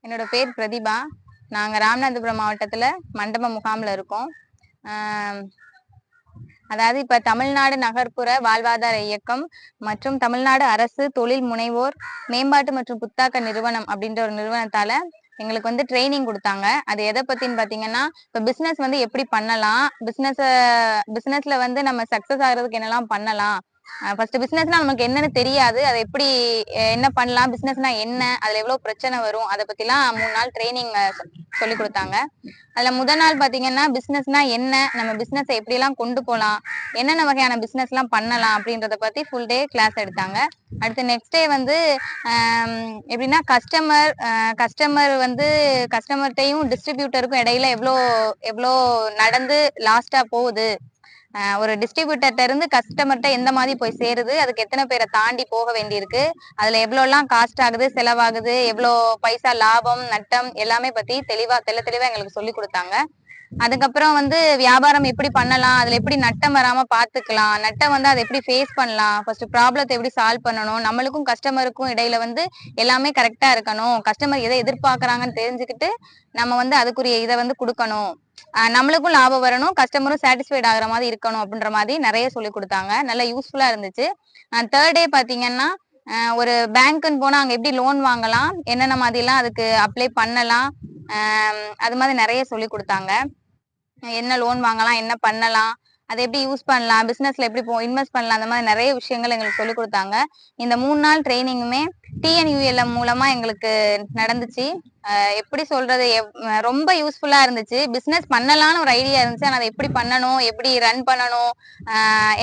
என்னோட பேர் பிரதிபா. நாங்கள் ராமநாதபுரம் மாவட்டத்தில் மண்டப முகாமில் இருக்கோம். அதாவது இப்போ தமிழ்நாடு நகர்ப்புற வாழ்வாதார இயக்கம் மற்றும் தமிழ்நாடு அரசு தொழில் முனைவோர் மேம்பாட்டு மற்றும் புத்தாக்க நிறுவனம் அப்படின்ற ஒரு நிறுவனத்தால் எங்களுக்கு வந்து ட்ரைனிங் கொடுத்தாங்க. அது எதை பற்றின்னு பார்த்தீங்கன்னா, இப்போ பிஸ்னஸ் வந்து எப்படி பண்ணலாம், பிஸ்னஸில் வந்து நம்ம சக்ஸஸ் ஆகிறதுக்கு என்னெல்லாம் பண்ணலாம். ஃபர்ஸ்ட் பிசினஸ்னா நமக்கு என்னன்னு தெரியாது, அதை எப்படி என்ன பண்ணலாம், பிசினஸ்னா என்ன, அதுல எவ்வளவு பிரச்சனை வரும், அதை பத்திலாம் 3 நாள் ட்ரைனிங் சொல்லி கொடுத்தாங்க. அதுல முதல் நாள் பாத்தீங்கன்னா பிசினஸ்னா என்ன, நம்ம பிசினஸ் எப்படி எல்லாம் கொண்டு போகலாம், என்னென்ன வகையான பிசினஸ் எல்லாம் பண்ணலாம் அப்படின்றத பத்தி ஃபுல் டே கிளாஸ் எடுத்தாங்க. அடுத்து நெக்ஸ்ட் டே வந்து எப்படின்னா கஸ்டமர் வந்து கஸ்டமர்கிட்டையும் டிஸ்ட்ரிபியூட்டருக்கும் இடையில எவ்வளோ நடந்து லாஸ்டா போகுது, ஒரு டிஸ்ட்ரிபியூட்டர்ட்ட இருந்து கஸ்டமர்கிட்ட எந்த மாதிரி போய் சேருது, அதுக்கு எத்தனை பேரை தாண்டி போக வேண்டியிருக்கு, அதுல எவ்வளோலாம் காஸ்ட் ஆகுது, செலவாகுது, எவ்வளோ பைசா லாபம் நட்டம் எல்லாமே பத்தி தெளிவா எங்களுக்கு சொல்லி கொடுத்தாங்க. அதுக்கப்புறம் வந்து வியாபாரம் எப்படி பண்ணலாம், அதுல எப்படி நட்டம் வராம பாத்துக்கலாம், நட்டம் வந்து அதை எப்படி ஃபேஸ் பண்ணலாம், ஃபர்ஸ்ட் ப்ராப்ளத்தை எப்படி சால்வ் பண்ணணும், நம்மளுக்கும் கஸ்டமருக்கும் இடையில வந்து எல்லாமே கரெக்டா இருக்கணும், கஸ்டமர் எதை எதிர்பார்க்கறாங்கன்னு தெரிஞ்சுக்கிட்டு நம்ம வந்து அதுக்குரிய இதை வந்து கொடுக்கணும், நம்மளுக்கும் லாபம் வரணும், கஸ்டமரும் சாட்டிஸ்ஃபைட் ஆகுற மாதிரி இருக்கணும் அப்படின்ற மாதிரி நிறைய சொல்லி கொடுத்தாங்க. நல்லா யூஸ்ஃபுல்லா இருந்துச்சு. தேர்ட் டே பாத்தீங்கன்னா ஒரு பேங்க்குன்னு போனா அங்க எப்படி லோன் வாங்கலாம், என்னென்ன மாதிரிலாம் அதுக்கு அப்ளை பண்ணலாம், அது மாதிரி நிறைய சொல்லி கொடுத்தாங்க. என்ன லோன் வாங்கலாம், என்ன பண்ணலாம், அதை எப்படி யூஸ் பண்ணலாம், பிசினஸ்ல எப்படி இன்வெஸ்ட் பண்ணலாம், அந்த மாதிரி நிறைய விஷயங்கள் எங்களுக்கு சொல்லி கொடுத்தாங்க. இந்த 3 நாள் ட்ரைனிங்குமே TNULM மூலமா எங்களுக்கு நடந்துச்சு. எப்படி சொல்றது, ரொம்ப யூஸ்ஃபுல்லா இருந்துச்சு. பிசினஸ் பண்ணலாம்னு ஒரு ஐடியா இருந்துச்சு, ஆனால் அதை எப்படி பண்ணணும், எப்படி ரன் பண்ணணும்,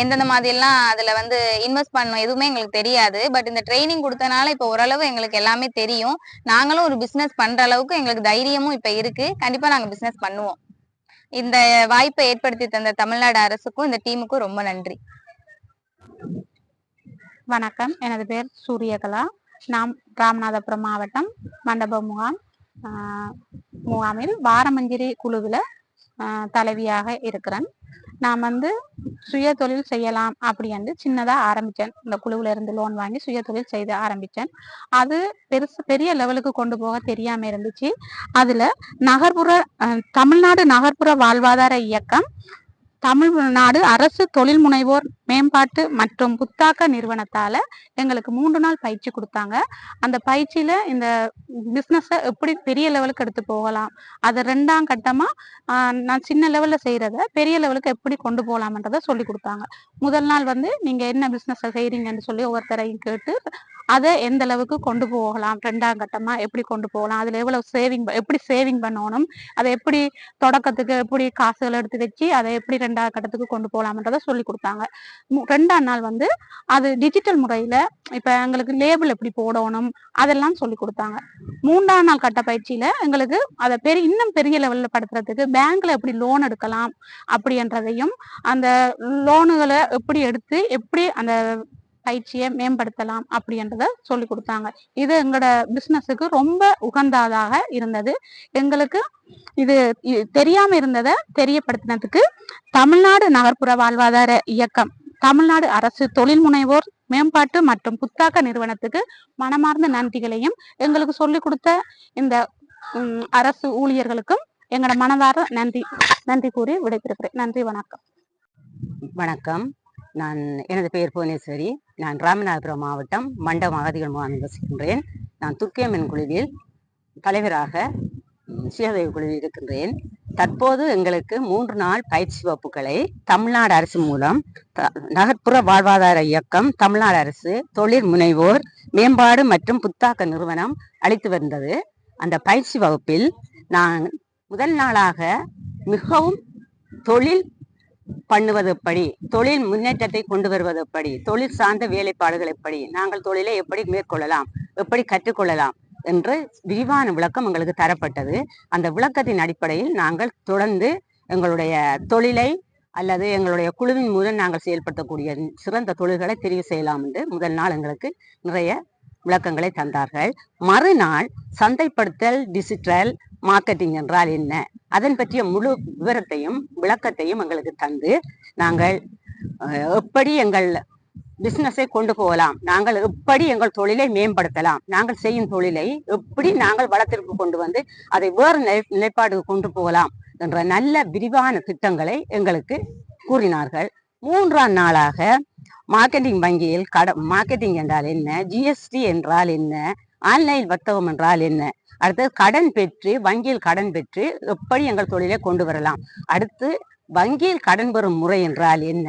எந்தெந்த மாதிரி எல்லாம் அதுல வந்து இன்வெஸ்ட் பண்ணணும் எதுவுமே எங்களுக்கு தெரியாது. பட் இந்த ட்ரைனிங் கொடுத்தனால இப்போ ஓரளவு எங்களுக்கு எல்லாமே தெரியும். நாங்களும் ஒரு பிசினஸ் பண்ற அளவுக்கு எங்களுக்கு தைரியமும் இப்ப இருக்கு. கண்டிப்பா நாங்க பிசினஸ் பண்ணுவோம். இந்த வாய்ப்பை ஏற்படுத்தி தந்த தமிழ்நாடு அரசுக்கும் இந்த டீமுக்கும் ரொம்ப நன்றி. வணக்கம், எனது பேர் சூரியகலா. நாம் ராமநாதபுரம் மாவட்டம் மண்டப முகாமில் வாரமஞ்சிரி குழுவில் தலைவியாக இருக்கிறேன். நான் வந்து சுய தொழில் செய்யலாம் அப்படின்னு சின்னதாக ஆரம்பித்தேன். இந்த குழுவில் இருந்து லோன் வாங்கி சுய தொழில் செய்து ஆரம்பித்தேன். அது பெரிய லெவலுக்கு கொண்டு போக தெரியாமல் இருந்துச்சு. அதில் தமிழ்நாடு நகர்ப்புற வாழ்வாதார இயக்கம் தமிழ்நாடு அரசு தொழில் முனைவோர் மேம்பாட்டு மற்றும் புத்தாக்க நிறுவனத்தால எங்களுக்கு 3 நாள் பயிற்சி கொடுத்தாங்க. அந்த பயிற்சியில இந்த பிசினஸை எப்படி பெரிய லெவலுக்கு எடுத்து போகலாம், அதை 2ஆம் கட்டமா நான் சின்ன லெவல்ல செய்யறத பெரிய லெவலுக்கு எப்படி கொண்டு போகலாம்ன்றத சொல்லி கொடுத்தாங்க. முதல் நாள் வந்து நீங்க என்ன பிசினஸ் செய்யறீங்கன்னு சொல்லி ஒவ்வொருத்தரையும் கேட்டு அதை எந்த அளவுக்கு கொண்டு போகலாம், 2ஆம் கட்டமா எப்படி கொண்டு போகலாம், அதுல எவ்வளவு எப்படி சேவிங் பண்ணணும், அதை எப்படி தொடக்கத்துக்கு எப்படி காசுகள் எடுத்து வச்சு அதை எப்படி 2ஆம் கட்டத்துக்கு கொண்டு போகலாம்ன்றத சொல்லி கொடுத்தாங்க. 2ஆம் நாள் வந்து அது டிஜிட்டல் முறையில இப்ப எங்களுக்கு லேபிள் எப்படி போடணும் அதெல்லாம் சொல்லி கொடுத்தாங்க. 3ஆம் நாள் கட்ட பயிற்சியில எங்களுக்கு அதை இன்னும் பெரிய லெவல்ல படுத்துறதுக்கு பேங்க்ல எப்படி லோன் எடுக்கலாம் அப்படின்றதையும், அந்த லோனுகளை எப்படி எடுத்து எப்படி அந்த பயிற்சியை மேம்படுத்தலாம் அப்படின்றத சொல்லி கொடுத்தாங்க. இது எங்களோட பிசினஸுக்கு ரொம்ப உகந்ததாக இருந்தது. எங்களுக்கு இது தெரியாம இருந்ததை தெரியப்படுத்தினதுக்கு தமிழ்நாடு நகர்ப்புற வாழ்வாதார இயக்கம், தமிழ்நாடு அரசு தொழில் முனைவோர் மேம்பாட்டு மற்றும் புத்தாக்க நிறுவனத்துக்கு மனமார்ந்த நன்றிகளையும், எங்களுக்கு சொல்லிக் கொடுத்த இந்த அரசு ஊழியர்களுக்கும் எங்களோட மனதார நன்றி கூறி விடைபெறுகிறேன். நன்றி, வணக்கம். வணக்கம். எனது பெயர் புவனேஸ்வரி. நான் ராமநாதபுரம் மாவட்டம் மண்டபம் அகதிகள் முகாமில் வசிக்கின்றேன். நான் துர்க்கியம்மன் குழுவில் தலைவராக சுயதொழில் குழுவில் இருக்கின்றேன். தற்போது எங்களுக்கு 3 நாள் பயிற்சி வகுப்புகளை தமிழ்நாடு அரசு மூலம் நகர்ப்புற வாழ்வாதார இயக்கம், தமிழ்நாடு அரசு தொழில் முனைவோர் மேம்பாடு மற்றும் புத்தாக்க நிறுவனம் அளித்து வந்தது. அந்த பயிற்சி வகுப்பில் நான் முதல் நாளாக மிகவும் தொழில் பண்ணுவது எப்படி, தொழில் முன்னேற்றத்தை கொண்டு வருவது எப்படி, தொழில் சார்ந்த வேலைப்பாடுகள் எப்படி, நாங்கள் தொழிலை எப்படி மேற்கொள்ளலாம், எப்படி கற்றுக்கொள்ளலாம் என்று விரிவான விளக்கம் எங்களுக்கு தரப்பட்டது. அந்த விளக்கத்தின் அடிப்படையில் நாங்கள் தொடர்ந்து எங்களுடைய தொழிலை அல்லது எங்களுடைய குழுவின் மூலம் நாங்கள் செயல்படுத்தக்கூடிய சிறந்த தொழில்களை தெரிவு செய்யலாம் என்று முதல் நாள் எங்களுக்கு நிறைய விளக்கங்களை தந்தார்கள். மறுநாள் சந்தைப்படுத்தல், டிஜிட்டல் மார்க்கெட்டிங் என்றால் என்ன, அதன் பற்றிய முழு விவரத்தையும் விளக்கத்தையும் எங்களுக்கு தந்து நாங்கள் எப்படி எங்கள் பிசினஸை கொண்டு போகலாம், நாங்கள் எப்படி எங்கள் தொழிலை மேம்படுத்தலாம், நாங்கள் செய்யும் தொழிலை எப்படி நாங்கள் வளத்திற்கு கொண்டு வந்து அதை வேறு நிலைப்பாடு கொண்டு போகலாம் என்ற நல்ல விரிவான திட்டங்களை எங்களுக்கு கூறினார்கள். 3ஆம் நாளாக மார்க்கெட்டிங் வங்கியில் மார்க்கெட்டிங் என்றால் என்ன, ஜிஎஸ்டி என்றால் என்ன, ஆன்லைன் வர்த்தகம் என்றால் என்ன, அடுத்து கடன் பெற்று வங்கியில் கடன் பெற்று எப்படி எங்கள் தொழிலை கொண்டு வரலாம், அடுத்து வங்கியில் கடன் பெறும் முறை என்றால் என்ன,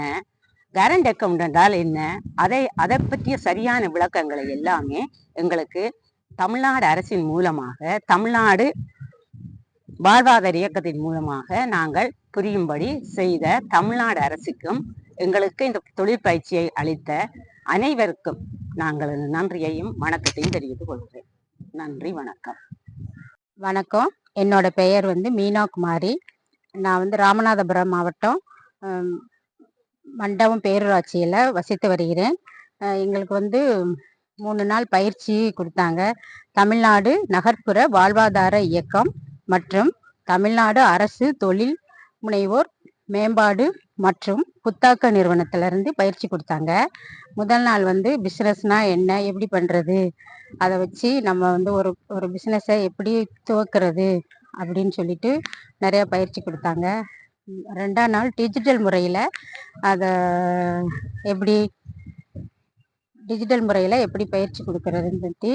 கரண்ட் அக்கவுண்ட் என்றால் என்ன, அதை பற்றிய சரியான விளக்கங்களை எல்லாமே எங்களுக்கு தமிழ்நாடு அரசின் மூலமாக, தமிழ்நாடு வாழ்வாதார இயக்கத்தின் மூலமாக நாங்கள் புரியும்படி செய்த தமிழ்நாடு அரசுக்கும் எங்களுக்கு இந்த தொழிற்பயிற்சியை அளித்த அனைவருக்கும் நாங்கள் நன்றியையும் வணக்கத்தையும் தெரிவித்துக் கொள்கிறேன். நன்றி, வணக்கம். வணக்கம். என்னோட பெயர் மீனா குமாரி. நான் ராமநாதபுரம் மாவட்டம் மண்டபம் பேரூராட்சியில் வசித்து வருகிறேன். எங்களுக்கு 3 நாள் பயிற்சி கொடுத்தாங்க. தமிழ்நாடு நகர்ப்புற வாழ்வாதார இயக்கம் மற்றும் தமிழ்நாடு அரசு தொழில் முனைவோர் மேம்பாடு மற்றும் புத்தாக்க நிறுவனத்திலிருந்து பயிற்சி கொடுத்தாங்க. முதல் நாள் பிஸ்னஸ்னா என்ன, எப்படி பண்ணுறது, அதை வச்சு நம்ம ஒரு பிஸ்னஸை எப்படி துவக்கிறது அப்படின்னு சொல்லிட்டு நிறைய பயிற்சி கொடுத்தாங்க. 2ஆம் நாள் டிஜிட்டல் முறையில் எப்படி பயிற்சி கொடுக்கறதுன்னு பற்றி,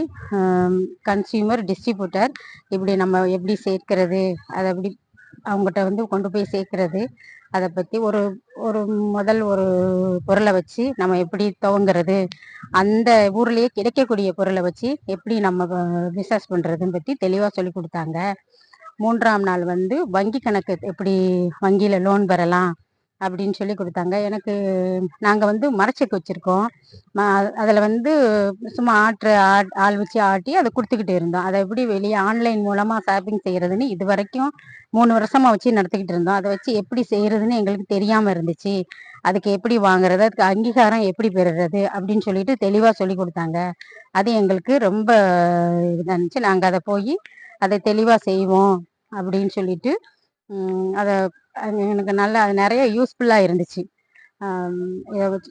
கன்சியூமர் டிஸ்ட்ரிபியூட்டர் இப்படி நம்ம எப்படி சேர்க்கிறது, அதை எப்படி அவங்ககிட்ட கொண்டு போய் சேர்க்கறது, அதை பற்றி ஒரு பொருளை வச்சு நம்ம எப்படி துவங்குறது, அந்த ஊர்லேயே கிடைக்கக்கூடிய பொருளை வச்சு எப்படி நம்ம பிஸ்னஸ் பண்ணுறதுன்னு பற்றி தெளிவாக சொல்லி கொடுத்தாங்க. 3ஆம் நாள் வங்கி கணக்கு எப்படி வங்கியில் லோன் பெறலாம் அப்படின்னு சொல்லி கொடுத்தாங்க. நாங்கள் மரச்செக்கு வச்சுருக்கோம். அதில் சும்மா ஆள் வச்சு ஆட்டி அதை கொடுத்துக்கிட்டு இருந்தோம். அதை எப்படி வெளியே ஆன்லைன் மூலமாக ஷாப்பிங் செய்கிறதுன்னு இது வரைக்கும் 3 வருஷமாக வச்சு நடத்திக்கிட்டு இருந்தோம். அதை வச்சு எப்படி செய்கிறதுன்னு எங்களுக்கு தெரியாமல் இருந்துச்சு. அதுக்கு எப்படி வாங்குறது, அதுக்கு அங்கீகாரம் எப்படி பெறுறது அப்படின்னு சொல்லிட்டு தெளிவாக சொல்லி கொடுத்தாங்க. அது எங்களுக்கு ரொம்ப இதாக இருந்துச்சு. நாங்கள் அதை தெளிவாக செய்வோம் அப்படின்னு சொல்லிட்டு அதை எனக்கு நல்லா நிறைய யூஸ்ஃபுல்லாக இருந்துச்சு.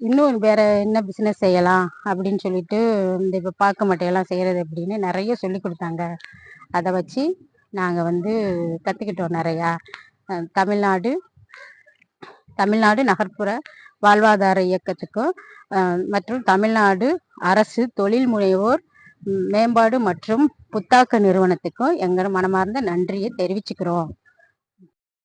இன்னும் வேற என்ன பிஸ்னஸ் செய்யலாம் அப்படின்னு சொல்லிட்டு இப்போ பார்க்க மாட்டையெல்லாம் செய்கிறது அப்படின்னு நிறைய சொல்லி கொடுத்தாங்க. அதை வச்சு நாங்கள் கற்றுக்கிட்டோம் நிறையா. தமிழ்நாடு நகர்ப்புற வாழ்வாதார இயக்கத்துக்கும் மற்றும் தமிழ்நாடு அரசு தொழில் முனைவோர் மேம்பாடு மற்றும் புத்தாக்க நிறுவனத்துக்கும் எங்கள் மனமார்ந்த நன்றியை தெரிவிச்சுக்கிறோம்.